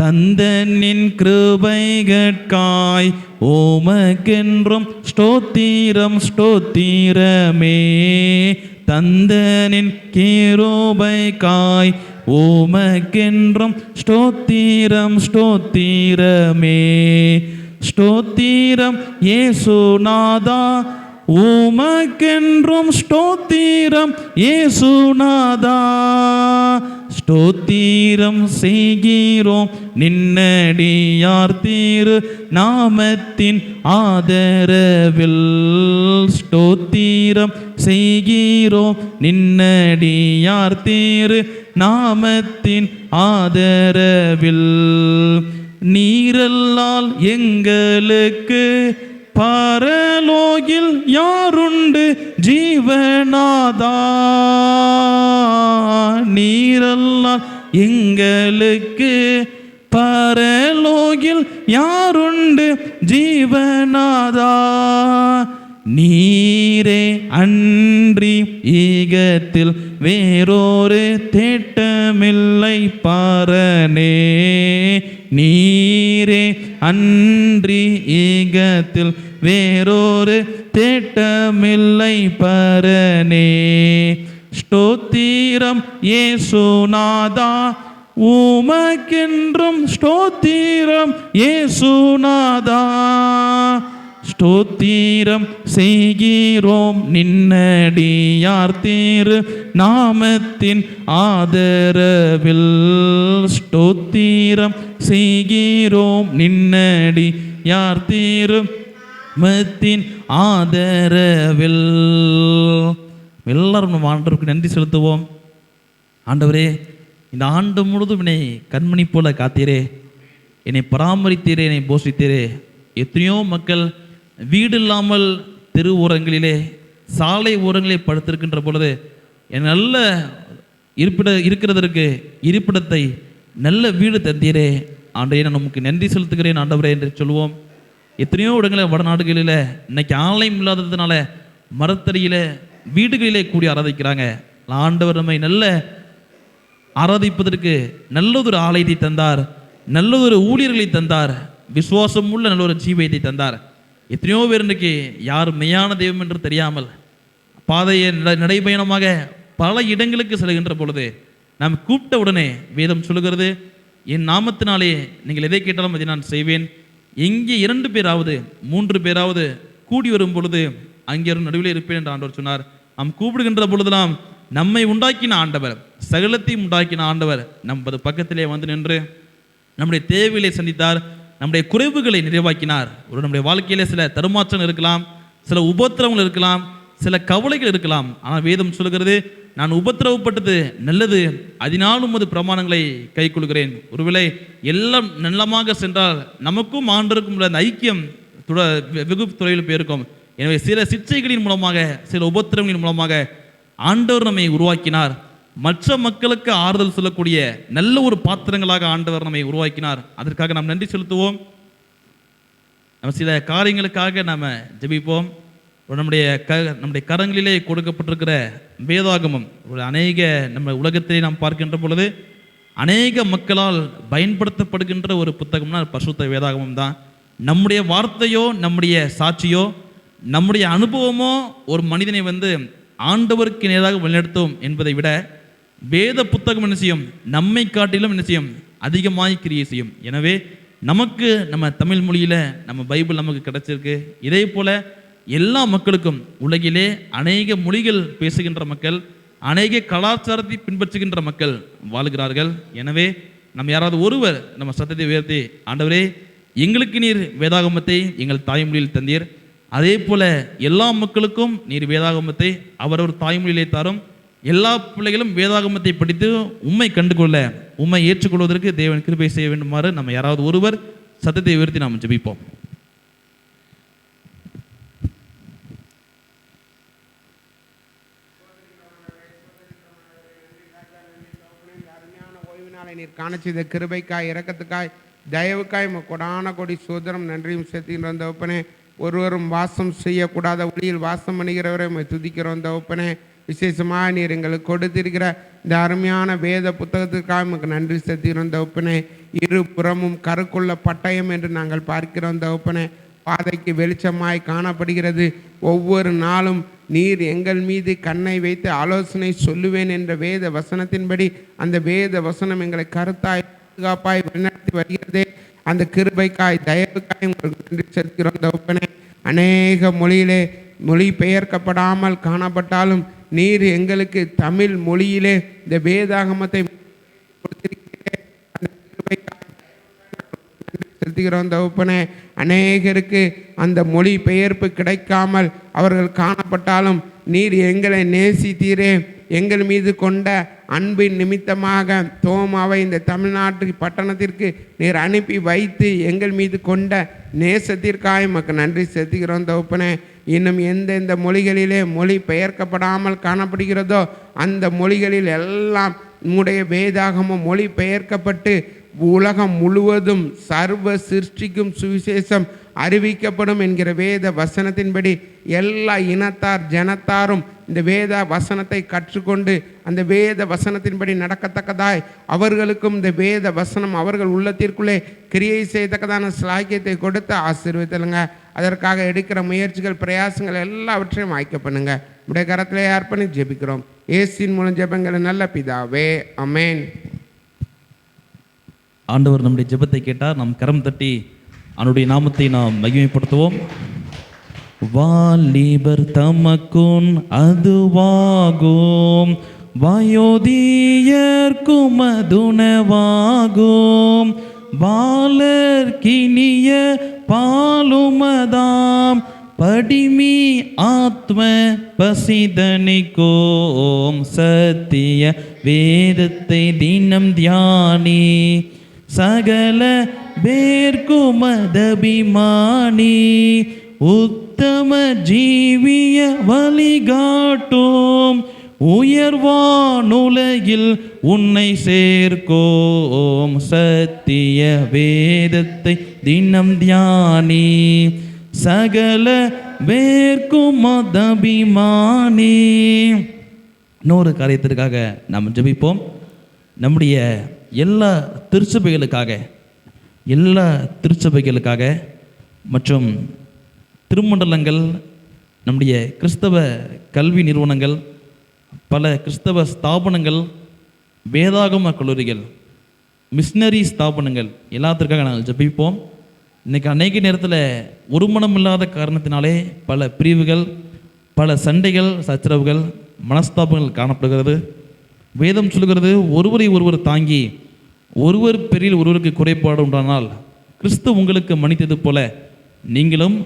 தந்தனின் கிருபைகட்காய் ஓமக்கென்றும் ஸ்தோத்திரம் ஸ்தோத்திரமே, தந்தனின் கிருபைக்காய் ஓமக்கென்றும் ஸ்தோத்திரம் ஸ்தோத்திரமே, ஸ்தோத்திரம் இயேசுநாதா உமக்கென்றும் ஸ்தோத்திரம் இயேசுநாதா, ஸ்தோத்திரம் செய்கிறோம் நின்னடியார் திரு நாமத்தின் ஆதரவில், ஸ்தோத்திரம் செய்கிறோம் நின்னடியார் திரு நாமத்தின் ஆதரவில், நீரல்லால் எங்களுக்கு பரலோகில் யாருண்டு ஜீவநாதா, நீரல்லால் எங்களுக்கு பரலோகில் யாருண்டு ஜீவநாதா, நீரே அன்றி ஈகத்தில் வேறொரு தேட்டமில்லை பாரனே, நீரே அன்றி ஈகத்தில் வேறொரு தேட்டமில்லை பரனே, ஸ்தோத்திரம் இயேசுநாதா உமக்கென்றும் ஸ்தோத்திரம் இயேசுநாதா, ஸ்தோத்திரம் செய்கிறோம் நின்னடியார் திரு நாமத்தின் ஆதரவில், ஸ்தோத்திரம் செய்கிறோம் நின்னடியார் திரு நாமத்தின் ஆதரவில். எல்லாரும் நம்ம ஆண்டவருக்கு நன்றி செலுத்துவோம். ஆண்டவரே, இந்த ஆண்டு முழுதும் என்னை கண்மணி போல காத்தீரே, என்னை பராமரித்தீரே, என்னை போஷித்தீரே. எத்தனையோ மக்கள் வீடு இல்லாமல் தெரு ஓரங்களிலே, சாலை ஓரங்களிலே படுத்திருக்கின்ற பொழுது என் நல்ல இருக்கிறதற்கு இருப்பிடத்தை, நல்ல வீடு தந்தீரே. ஆண்டவரே, நான் நமக்கு நன்றி செலுத்துகிறேன் ஆண்டவரே என்று சொல்லுவோம். எத்தனையோ இடங்களில் வடநாடுகளில் இன்னைக்கு ஆலயம் இல்லாததுனால மரத்தடியில் வீடுகளிலே கூடி ஆராதிக்கிறாங்க. ஆண்டவர் நம்மை நல்ல ஆராதிப்பதற்கு நல்லதொரு ஆலயத்தை தந்தார், நல்லதொரு ஊழியர்களை தந்தார், விசுவாசம் உள்ள நல்ல ஒரு ஜீவியத்தை தந்தார். எத்தனையோ பேர் இன்றைக்கு யார் மெய்யான தெய்வம் என்று தெரியாமல் பாதையை நடைபயணமாக பல இடங்களுக்கு செல்கின்ற பொழுது நாம் கூப்பிட்ட உடனே வேதம் சொல்லுகிறது, என் நாமத்தினாலே நீங்கள் எதை கேட்டாலும் அதை நான் செய்வேன். எங்கே 2 பேராவது 3 பேராவது கூடி வரும் பொழுது அங்கே நடுவில் இருப்பேன் என்று ஆண்டவர் சொன்னார். நாம் கூப்பிடுகின்ற பொழுதெல்லாம் நம்மை உண்டாக்கின ஆண்டவர், சகலத்தையும் உண்டாக்கின ஆண்டவர் நமது பக்கத்திலே வந்து நின்று நம்முடைய தேவைகளை சந்தித்தார், நம்முடைய குறைவுகளை நிறைவாக்கினார். நம்முடைய வாழ்க்கையில சில தருமாற்றம் இருக்கலாம், சில உபத்திரவங்கள் இருக்கலாம், சில கவலைகள் இருக்கலாம். ஆனால் வேதம் சொல்கிறது, நான் உபத்திரவப்பட்டது நல்லது, அதனாலும் உமது பிரமாணங்களை கை கொள்கிறேன். ஒருவேளை எல்லாம் நல்லமாக சென்றால் நமக்கும் ஆண்டருக்கும் உள்ள அந்த ஐக்கியம் வெகு தொலைவில் போயிருக்கும். எனவே சில சிற்சைகளின் மூலமாக, சில உபத்திரவங்களின் மூலமாக ஆண்டவர் நம்மை உருவாக்கினார். மற்ற மக்களுக்கு ஆறுதல் சொல்லக்கூடிய நல்ல ஒரு பாத்திரங்களாக ஆண்டவர் நம்மை உருவாக்கினார். அதற்காக நாம் நன்றி செலுத்துவோம். நம்ம சில காரியங்களுக்காக நாம் ஜெபிப்போம். நம்முடைய கரங்களிலே கொடுக்கப்பட்டிருக்கிற வேதாகமம் ஒரு அநேக நம்ம உலகத்திலே நாம் பார்க்கின்ற பொழுது அநேக மக்களால் பயன்படுத்தப்படுகின்ற ஒரு புத்தகம்னா பரிசுத்த வேதாகமம் தான். நம்முடைய வார்த்தையோ, நம்முடைய சாட்சியோ, நம்முடைய அனுபவமோ ஒரு மனிதனை ஆண்டவருக்கு நேராக வழிநடத்தும் என்பதை விட வேத புத்தகம் என்ன செய்யும், நம்மை காட்டிலும் என்ன செய்யும், அதிகமாய் கிரியை செய்யும். எனவே நமக்கு நம்ம தமிழ் மொழியில் நம்ம பைபிள் நமக்கு கிடைச்சிருக்கு. இதே போல எல்லா மக்களுக்கும் உலகிலே அநேக மொழிகள் பேசுகின்ற மக்கள், அநேக கலாச்சாரத்தை பின்பற்றுகின்ற மக்கள் வாழ்கிறார்கள். எனவே நம்ம யாராவது ஒருவர் நம்ம சத்தத்தை உயர்த்தி, ஆண்டவரே எங்களுக்கு நீர் வேதாகமத்தை எங்கள் தாய்மொழியில் தந்தீர், அதே போல எல்லா மக்களுக்கும் நீர் வேதாகமத்தை அவரவர் தாய்மொழியிலே தாரும், எல்லா பிள்ளைகளும் வேதாகமத்தை படித்து உம்மை கண்டுகொள்ள, உம்மை ஏற்றுக்கொள்வதற்கு தேவன் கிருபை செய்ய வேண்டுமாறு நம்ம யாராவது ஒருவர் சத்தத்தை உயர்த்தி நாம் ஜெபிப்போம். நீர் காண செய்த கிருபைக்காய், இரக்கத்துக்காய், தயவுக்காய் கொடான கொடி சோதரம் நன்றியும் செலுத்துகின்ற தகப்பனே. ஒருவரும் வாசம் செய்யக்கூடாத ஒளியில் வாசம் பண்ணுகிறவரை துதிக்கிறோம் தகப்பனே. விசேஷமாக நீர் எங்களுக்கு கொடுத்திருக்கிற இந்த அருமையான வேத புத்தகத்துக்காக நமக்கு நன்றி செலுத்துகிறோம் தகப்பனே. இரு புறமும் கருக்குள்ள பட்டயம் என்று நாங்கள் பார்க்கிறோம் தகப்பனே. பாதைக்கு வெளிச்சமாய் காணப்படுகிறது. ஒவ்வொரு நாளும் நீர் எங்கள் மீது கண்ணை வைத்து ஆலோசனை சொல்லுவேன் என்ற வேத வசனத்தின்படி அந்த வேத வசனம் எங்களை கருத்தாய் பாதுகாப்பாய் வழிநடத்தி வருகிறதே. அந்த கிருபைக்காய், தயவுக்காய் உங்களுக்கு நன்றி செலுத்துகிறோம் தகப்பனே. அநேக மொழியிலே மொழி பெயர்க்கப்படாமல் காணப்பட்டாலும் நீர் எங்களுக்கு தமிழ் மொழியிலே இந்த வேதாகமத்தை செலுத்துகிறோம் தகப்பனே. அநேகருக்கு அந்த மொழி பெயர்ப்பு கிடைக்காமல் அவர்கள் காணப்பட்டாலும் நீர் எங்களை நேசித்தீரே. எங்கள் மீது கொண்ட அன்பின் நிமித்தமாக தோமாவை இந்த தமிழ்நாட்டு பட்டணத்திற்கு நீர் அனுப்பி வைத்து எங்கள் மீது கொண்ட நேசத்திற்காக நமக்கு நன்றி செலுத்துகிறோம் தகப்பனே. இன்னும் எந்தெந்த மொழிகளிலே மொழி பெயர்க்கப்படாமல் காணப்படுகிறதோ அந்த மொழிகளில் எல்லாம் உம்முடைய வேதாகமம் மொழி பெயர்க்கப்பட்டு உலகம் முழுவதும் சர்வ சிருஷ்டிக்கும் சுவிசேஷம் அறிவிக்கப்படும் என்கிற வேத வசனத்தின்படி எல்லா இனத்தார் ஜனத்தாரும் இந்த வேத வசனத்தை கற்றுக்கொண்டு அந்த வேத வசனத்தின்படி நடக்கத்தக்கதாய் அவர்களுக்கும் இந்த வேத வசனம் அவர்கள் உள்ளத்திற்குள்ளே கிரியை செய்யத்தக்கதான ஸ்லாக்கியத்தை கொடுத்து ஆசீர்வதிங்க. அதற்காக எடுக்கிற முயற்சிகள், பிரயாசங்கள் எல்லாவற்றையும் வாய்க்க பண்ணுங்க. உடைய கரத்திலே அர்ப்பணி ஜெபிக்கிறோம். இயேசுவின் மூலம் ஜெபங்களை நல்ல பிதாவே, ஆமென். ஆண்டவர் நம்முடைய ஜெபத்தை கேட்டார். நாம் கரம் தட்டி அவனுடைய நாமத்தை நாம் மகிமைப்படுத்துவோம். வாலிபர் தமக்குன் அதுவாகும், வயோதியர்க்கும் அதுணவாகும், வாளர்கினிய பாலுமதாம், படிமீ ஆத்ம பசிதனிக்கோம் சத்திய வேதத்தை தினம் தியானி சகல பேர்க்குமதபிமானி உத்தம ஜீவிய வழிகாட்டும் உயர்வானுலகில் உன்னை சேர்க்கோம் சத்திய வேதத்தை தினம் தியானி சகல பேர்க்குமதபிமானி. இன்னொரு காரியத்திற்காக நாம் ஜெபிப்போம். நம்முடைய எல்லா திருச்சபைகளுக்காக மற்றும் திருமண்டலங்கள், நம்முடைய கிறிஸ்தவ கல்வி நிறுவனங்கள், பல கிறிஸ்தவ ஸ்தாபனங்கள், வேதாகம கல்லூரிகள், மிஷினரி ஸ்தாபனங்கள் எல்லாத்திற்காக நாங்கள் ஜெபிப்போம். இன்றைக்கி அநேக நேரத்தில் ஒருமனம் இல்லாத காரணத்தினாலே பல பிரிவுகள், பல சண்டைகள், சச்சரவுகள், மனஸ்தாபங்கள் காணப்படுகிறது. வேதம் சொல்கிறது, ஒருவரை ஒருவர் தாங்கி ஒருவர் பேரில் ஒருவருக்கு குறைபாடு உண்டானால் கிறிஸ்து உங்களுக்கு மன்னித்தது போல நீங்களும்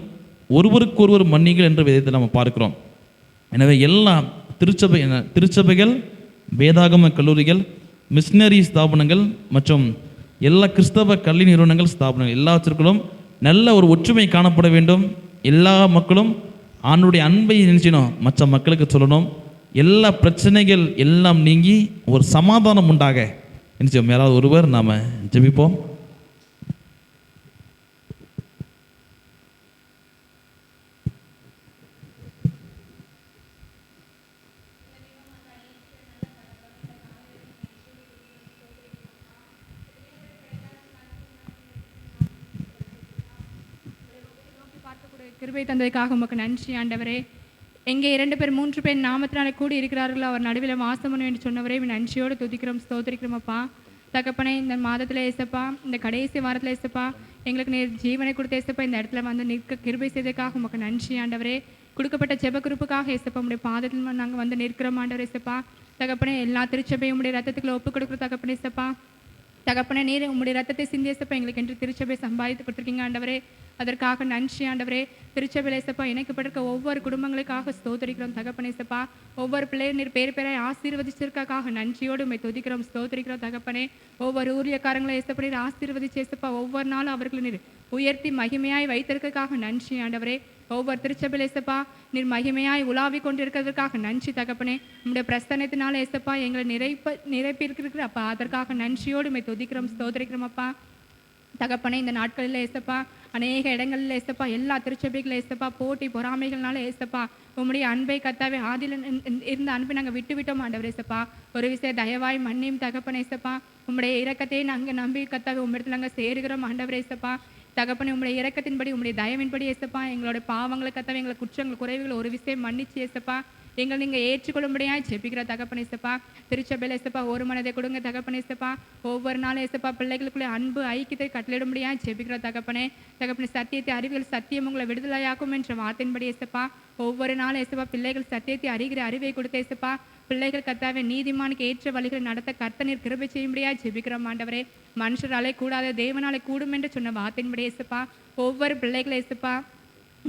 ஒருவருக்கொருவர் மன்னிங்கள் என்ற விதத்தை நம்ம பார்க்கிறோம். எனவே எல்லா திருச்சபைகள், வேதாகம கல்லூரிகள், மிஷினரி ஸ்தாபனங்கள் மற்றும் எல்லா கிறிஸ்தவ கல்வி நிறுவனங்கள், ஸ்தாபனங்கள் எல்லாவற்றிற்கும் நல்ல ஒரு ஒற்றுமை காணப்பட வேண்டும். எல்லா மக்களும் ஆண்டுடைய அன்பை நினைச்சினோம் மற்ற மக்களுக்கு சொல்லணும். எல்லா பிரச்சனைகள் எல்லாம் நீங்கி ஒரு சமாதானம் உண்டாக நினைச்சோம். யாராவது ஒருவர் நாம் ஜெபிப்போம். கிருபை தந்ததுக்காக உமக்கு நன்றி ஆண்டவரே. எங்கே 2 பேர் 3 பேர் நாமத்தினாலே கூடி இருக்கிறார்களோ அவர் நடுவில் வாசம் பண்ண என்று சொன்னவரே நன்றியோடு துதிக்கிறோம், ஸ்தோத்திரிக்கிறோம் அப்பா. தகப்பனே, இந்த மாதத்தில் ஏசப்பா, இந்த கடைசி வாரத்தில் ஏசப்பா எங்களுக்கு நீர் ஜீவனை கொடுத்த ஏசப்பா இந்த இடத்துல வந்து நிற்க கிருபை செய்ததுக்காக உமக்கு நன்றி ஆண்டவரே. கொடுக்கப்பட்ட ஜெப குறிப்புக்காக ஏசப்பா உடைய பாதத்தில் நாங்கள் வந்து நிற்கிறோம் ஆண்டவர் ஏசப்பா. தகப்பனே, எல்லா திருச்சபையும் உடைய ரத்தத்துக்குள்ள ஒப்பு கொடுக்குற தகப்பனே ஏசப்பா. தகப்பனே, நீர் உங்களுடைய ரத்தத்தை சிந்தியசப்பா எங்களுக்கு என்று திருச்சபை சம்பாதித்து கொடுத்துருக்கீங்க ஆண்டவரே. அதற்காக நன்றி ஆண்டவரே. திருச்சபையில் ஏசப்பா இணைக்கப்பட்டிருக்க ஒவ்வொரு குடும்பங்களுக்காக ஸ்தோத்திரிக்கிறோம் தகப்பனே ஏசப்பா. ஒவ்வொரு பிள்ளையும் நீர் பேரை ஆசீர்வதிச்சிருக்காக நன்றியோடு உண்மை துதிக்கிறோம், ஸ்தோத்திரிக்கிறோம் தகப்பனே. ஒவ்வொரு ஊழியக்காரங்களை ஏசப்பா நீர் ஆசீர்வதிச்சு ஏசப்பா ஒவ்வொரு நாளும் அவர்களை நீர் உயர்த்தி மகிமையாய் வைத்திருக்கிறதுக்காக நன்றி ஆண்டவரே. ஒவ்வொரு திருச்சபையில் ஏசப்பா நீர் மகிமையாய் உலாவி கொண்டிருக்கிறதுக்காக நன்றி தகப்பனே. உங்களுடைய பிரஸ்தனத்தினால ஏசப்பா எங்களை நிறைப்பிருக்கிற அப்பா, அதற்காக நன்றியோடு உண்மை துதிக்கிறோம், ஸ்தோத்திரிக்கிறோம் அப்பா. தகப்பனே, இந்த நாட்களில் ஏசப்பா அநேக இடங்களில் ஏசப்பா எல்லா திருச்சபைகளில் ஏசப்பா போட்டி பொறாமைகள்னால ஏசப்பா உம்முடைய அன்பை கத்தாவே ஆதியில் இருந்த அன்பை நாங்கள் விட்டுவிட்டோம் ஆண்டவர் ஏசப்பா. ஒரு விஷயம் தயவாய் மன்னியும் தகப்பனே ஏசப்பா. உம்முடைய இரக்கத்தை நாங்கள் நம்பி கத்தாவே உம்மிடத்தில் நாங்கள் சேருகிறோம் ஆண்டவர் ஏசப்பா. தகப்பனே, உம்முடைய இரக்கத்தின்படி உம்முடைய தயவின்படி ஏசப்பா எங்களோட பாவங்களை கத்தாவே எங்களை குற்றங்கள் குறைவுகள் ஒரு விஷயம் மன்னிச்சு ஏசப்பா எங்களை நீங்கள் ஏற்றுக்கொள்ளும்படியாக ஜெபிக்கிற தகப்பனே ஏசப்பா. திருச்சபையில் ஏசப்பா ஒரு மனதை கொடுங்க தகப்பனே ஏசப்பா. ஒவ்வொரு நாளும் ஏசப்பா பிள்ளைகளுக்குள்ளே அன்பு ஐக்கியத்தை கட்டளிடும்படியாக ஜெபிக்கிற தகப்பனே. தகப்பனே, சத்தியத்தை அறிவுகள் சத்தியம் உங்களை விடுதலையாக்கும் என்ற வார்த்தையின்படி ஏசப்பா ஒவ்வொரு நாளும் ஏசப்பா பிள்ளைகள் சத்தியத்தை அறிகிற அறிவை கொடுத்த ஏசப்பா பிள்ளைகள் கத்தாவே நீதிமானுக்கு ஏற்ற வழிகளை நடத்த கர்த்தநீர் கிருபை செய்யும்படியாக ஜெபிக்கிறோம் ஆண்டவரே. மனுஷராலே கூடாத தேவனாலே கூடும் என்று சொன்ன வார்த்தையின்படி ஏசப்பா ஒவ்வொரு பிள்ளைகளை ஏசப்பா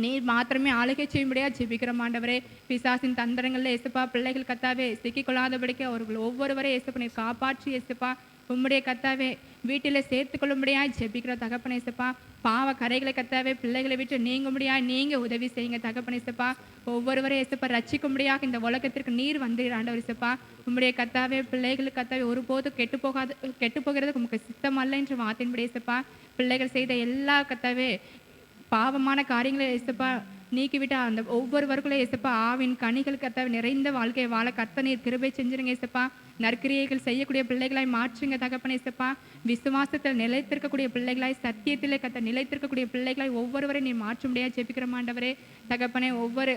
நீர் மாத்திரமே ஆளுகை செய்யும்படியாக ஜெபிக்கிறோம் ஆண்டவரே. பிசாசின் தந்திரங்களில் ஏசப்பா பிள்ளைகள் கத்தாவே சிக்கிக்கொள்ளாதபடிக்கு அவர்கள் ஒவ்வொருவரை ஏசப்பா நீர் காப்பாற்றி ஏசப்பா உம்முடைய கத்தாவே வீட்டில் சேர்த்து கொள்ளும்படியாக ஜெபிக்கிற தகப்பனே ஏசப்பா. பாவ கரைகளை கத்தாவே பிள்ளைகளை விட்டு நீங்கும்படியாக நீங்கள் உதவி செய்யுங்க தகப்பனே ஏசப்பா. ஒவ்வொருவரை ஏசப்பா ரட்சிக்கும்படியாக இந்த உலகத்திற்கு நீர் வந்து ஆண்டவர் ஏசப்பா. உம்முடைய கத்தாவே பிள்ளைகளுக்கு கத்தாவே ஒருபோதும் கெட்டு போகிறது உமக்கு சித்தம் அல்ல என்று வார்த்தையின்படி ஏசப்பா பிள்ளைகள் செய்த எல்லா கத்தாவே பாவமான காரியங்களை ஏசப்பா நீக்கிவிட்டு அந்த ஒவ்வொருவருக்குள்ளே ஏசப்பா ஆவின் கனிகள் கத்தாவே நிறைந்த வாழ்க்கையை வாழ கர்த்தநீர் கிருபை செஞ்சிருங்க ஏசப்பா. நற்கிரியைகள் செய்யக்கூடிய பிள்ளைகளாய் மாற்றுங்க தகப்பனே ஏசப்பா. விசுவாசத்தில் நிலைத்திருக்கக்கூடிய பிள்ளைகளாய் சத்தியத்திலே நிலைத்திருக்கக்கூடிய பிள்ளைகளாய் ஒவ்வொருவரை நீ மாற்றும்படியாக ஜெபிக்கிற ஆண்டவரே. தகப்பனே, ஒவ்வொரு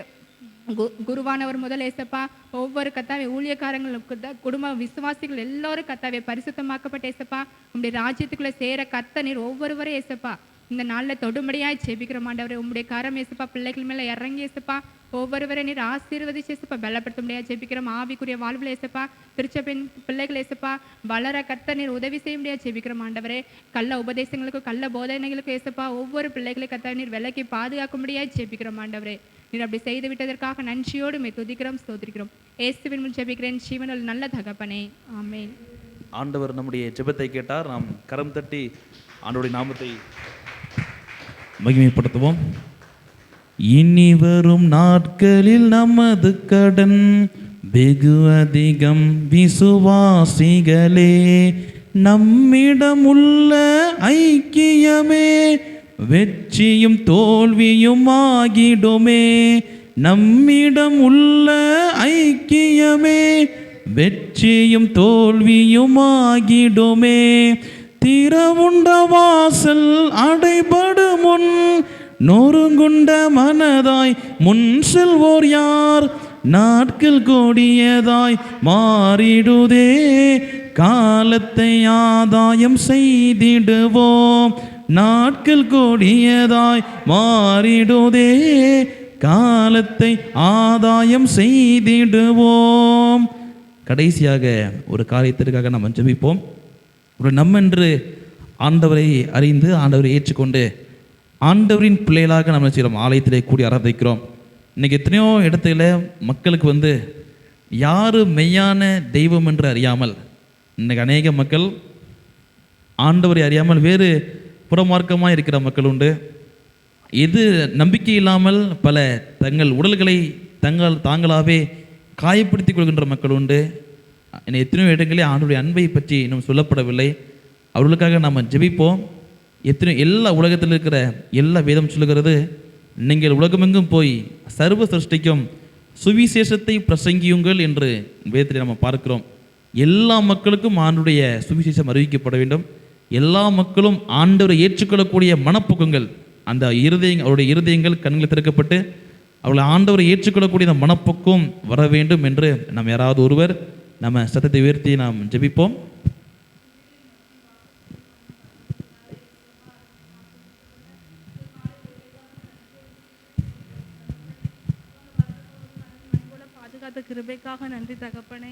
குருவானவர் முதல் ஏசப்பா ஒவ்வொரு கத்தாவே ஊழியக்காரங்களுக்கு குடும்ப விசுவாசிகள் எல்லோரும் கத்தாவே பரிசுத்தமாக்கப்பட்ட ஏசப்பா உங்களுடைய ராஜ்யத்துக்குள்ளே சேர கர்த்தநீர் ஒவ்வொருவரே ஏசப்பா இந்த நாளில் தொடும்படியாய் ஜெபிக்கிறோம் ஆண்டவரே. உம்முடைய கரம் ஏசப்பா பிள்ளைகள் மேலே இறங்கி ஏசப்பா ஒவ்வொருவரை நீர் ஆசீர்வதிச்சு ஏசப்பா பலப்படுத்தும்படியாக ஜெபிக்கிறோம். ஆவிக்குரிய வாழ்வில் ஏசப்பா திருச்சபையின் பிள்ளைகள் ஏசப்பா வளர கர்த்தர் நீர் உதவி செய்ய முடியாது ஜெபிக்கிறோம் ஆண்டவரே. கள்ள உபதேசங்களுக்கும் கள்ள போதனைகளுக்கும் ஏசப்பா ஒவ்வொரு பிள்ளைகளை கர்த்தர் நீர் விலக்கி பாதுகாக்கும்படியாக ஜெபிக்கிறோம் ஆண்டவரே. நீர் அப்படி செய்து விட்டதற்காக நன்றியோடு மே துதிக்கிறோம் ஸ்தோத்திரிக்கிறோம். இயேசுவின் மூலம் ஜெபிக்கிறேன் ஜீவனுள்ள நல்ல தகப்பனே, ஆமென். ஆண்டவர் நம்முடைய ஜெபத்தை கேட்டார். நாம் கரம் தட்டி ஆண்டவருடைய நாமத்தை மகிமைப்படுத்துவோம். இனி வரும் நாட்களில் நமது கடன் வெகு அதிகம் விசுவாசிகளே, நம்மிடம் உள்ள ஐக்கியமே வெற்றியும் தோல்வியும் ஆகிடுமே. நம்மிடம் உள்ள ஐக்கியமே வெற்றியும் தோல்வியும் ஆகிடுமே. திறவுண்ட வாசல் அடைபடும் முன் நொறுங்குண்ட மனதாய் முன் செல்வோர் யார்? நாட்கள் கொடியதாய் மாறிடுதே, காலத்தை ஆதாயம் செய்திடுவோம். நாட்கள் கொடியதாய் மாறிடுதே, காலத்தை ஆதாயம் செய்திடுவோம். கடைசியாக ஒரு காரியத்திற்காக நாம் ஜெபிப்போம். ஒரு நம்மென்று ஆண்டவரை அறிந்து ஆண்டவரை ஏற்றுக்கொண்டு ஆண்டவரின் பிள்ளைகளாக நம்ம செய்கிறோம். ஆலயத்திலே கூடி ஆராதிக்கிறோம். இன்றைக்கி எத்தனையோ இடத்துல மக்களுக்கு யார் மெய்யான தெய்வம் என்று அறியாமல், இன்றைக்கி அநேக மக்கள் ஆண்டவரை அறியாமல் வேறு புறமார்க்கமாக இருக்கிற மக்கள் உண்டு. எது நம்பிக்கை இல்லாமல் பல தங்கள் உடல்களை தாங்களாகவே காயப்படுத்தி கொள்கின்ற மக்கள் உண்டு. எத்தனையோ இடங்களில் ஆண்டவருடைய அன்பை பற்றி இன்னும் சொல்லப்படவில்லை. அவர்களுக்காக நாம் ஜெபிப்போம். எல்லா உலகத்தில் இருக்கிற எல்லா வேதம் சொல்லுகிறது, நீங்கள் உலகமெங்கும் போய் சர்வ சிருஷ்டிக்கும் சுவிசேஷத்தை பிரசங்கியுங்கள் என்று வேதத்தில் நம்ம பார்க்கிறோம். எல்லா மக்களுக்கும் ஆண்டவருடைய சுவிசேஷம் அறிவிக்கப்பட வேண்டும். எல்லா மக்களும் ஆண்டவரை ஏற்றுக்கொள்ளக்கூடிய மனப்போக்கங்கள், அந்த அவருடைய இருதயங்கள் கண்கள் திறக்கப்பட்டு அவர்களை ஆண்டவரை ஏற்றுக்கொள்ளக்கூடிய அந்த மனப்போக்கம் வர வேண்டும் என்று நாம் யாராவது ஒருவர் நம்ம சத்தத்தை உயர்த்தி நாம் ஜெபிப்போம். பாதுகாத்த கிருபைக்காக நன்றி தகப்பனே.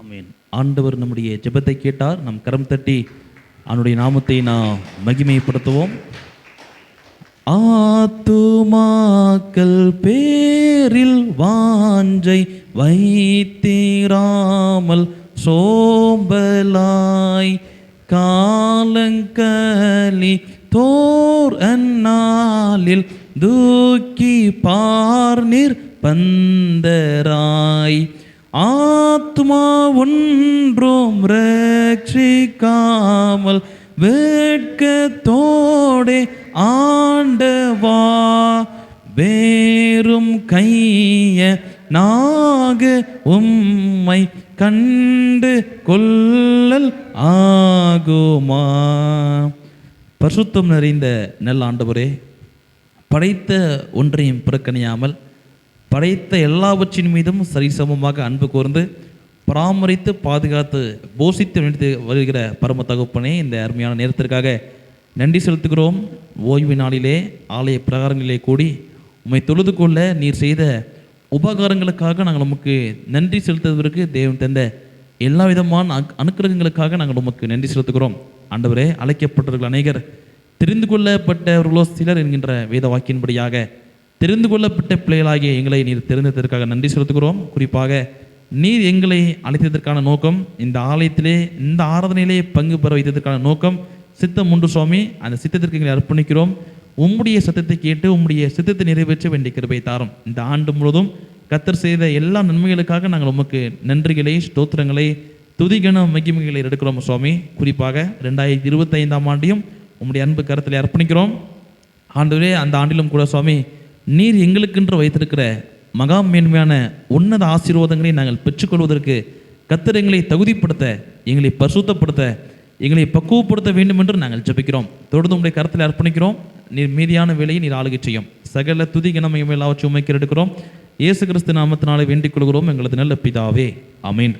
ஆமென். ஆண்டவர் நம்முடைய ஜெபத்தை கேட்டார். நம் கரம் தட்டி அவனுடைய நாமத்தை நாம் மகிமைப்படுத்துவோம். ஆத்துமாக்கள் பேரில் வாஞ்சை வைத்திராமல் சோம்பலாய் காலங்களி தோர் அந்நாளில் தூக்கி பார்நீர் பந்தராய் ஆத்மா ஒன்றும் ரட்சிக்காமல் வேட்கத்தோடே ஆண்டவா வேறும் கைய நாக உம்மை கண்டு கொள்ளல் ஆகுமா. பரிசுத்தம் நிறைந்த நல்ல ஆண்டவரே, படைத்த ஒன்றையும் புறக்கணியாமல் படைத்த எல்லாவற்றின் மீதும் சரிசமமாக அன்பு கூர்ந்து பராமரித்து பாதுகாத்து போஷித்து நினைத்து வருகிற பரம தகப்பனே, இந்த அருமையான நேரத்திற்காக நன்றி செலுத்துகிறோம். ஓய்வு நாளிலே ஆலய பிரகாரங்களிலே கூடி உம்மை தொழுது கொள்ள நீர் செய்த உபகாரங்களுக்காக நாங்கள் உமக்கு நன்றி செலுத்துவதற்கு தேவன் தந்த எல்லா விதமான அனுக்கிரகங்களுக்காக நாங்கள் உமக்கு நன்றி செலுத்துகிறோம். ஆண்டவரே, அழைக்கப்பட்டவர்கள் அநேகர் தெரிந்து கொள்ளப்பட்டவர்களோ சிலர் என்கின்ற வேத வாக்கின்படியாக தெரிந்து கொள்ளப்பட்ட பிள்ளைகளாகிய எங்களை நீர் தெரிந்ததற்காக நன்றி செலுத்துகிறோம். குறிப்பாக நீர் எங்களை அழைத்ததற்கான நோக்கம், இந்த ஆலயத்திலே இந்த ஆராதனையிலே பங்கு பெற வைத்ததற்கான நோக்கம் சித்தம் உண்டு சுவாமி. அந்த சித்தத்திற்கு எங்களை அர்ப்பணிக்கிறோம். உம்முடைய சத்தத்தை கேட்டு உம்முடைய சித்தத்தை நிறைவேற்ற வேண்டிய கிருபை தாரும். இந்த ஆண்டு முழுவதும் கர்த்தர் செய்த எல்லா நன்மைகளுக்காக நாங்கள் உமக்கு நன்றிகளை, ஸ்தோத்திரங்களை, துதிகன மகிமைகளை எடுக்கிறோம் சுவாமி. குறிப்பாக 2025ஆம் ஆண்டையும் உம்முடைய அன்பு கருத்தில் அர்ப்பணிக்கிறோம். ஆண்டவரே, அந்த ஆண்டிலும் கூட சுவாமி நீர் எங்களுக்கென்று வைத்திருக்கிற மகா மேன்மையான உன்னத ஆசீர்வாதங்களை நாங்கள் பெற்றுக்கொள்வதற்கு கர்த்தர் எங்களை தகுதிப்படுத்த, எங்களை பரிசுத்தப்படுத்த, எங்களை பக்குவப்படுத்த வேண்டும் என்று நாங்கள் ஜெபிக்கிறோம். தொடர்ந்து உங்களுடைய கருத்தில் அர்ப்பணிக்கிறோம். நீர் மீதியான வேலையை நீர் ஆளுகை செய்யும். சகல துதி கனமையும் எல்லாவற்றையும் உமைக்கு எடுக்கிறோம். இயேசு கிறிஸ்து நாமத்தினாலே வேண்டிக் கொள்கிறோம் எங்களது நல்ல பிதாவே. ஆமென்.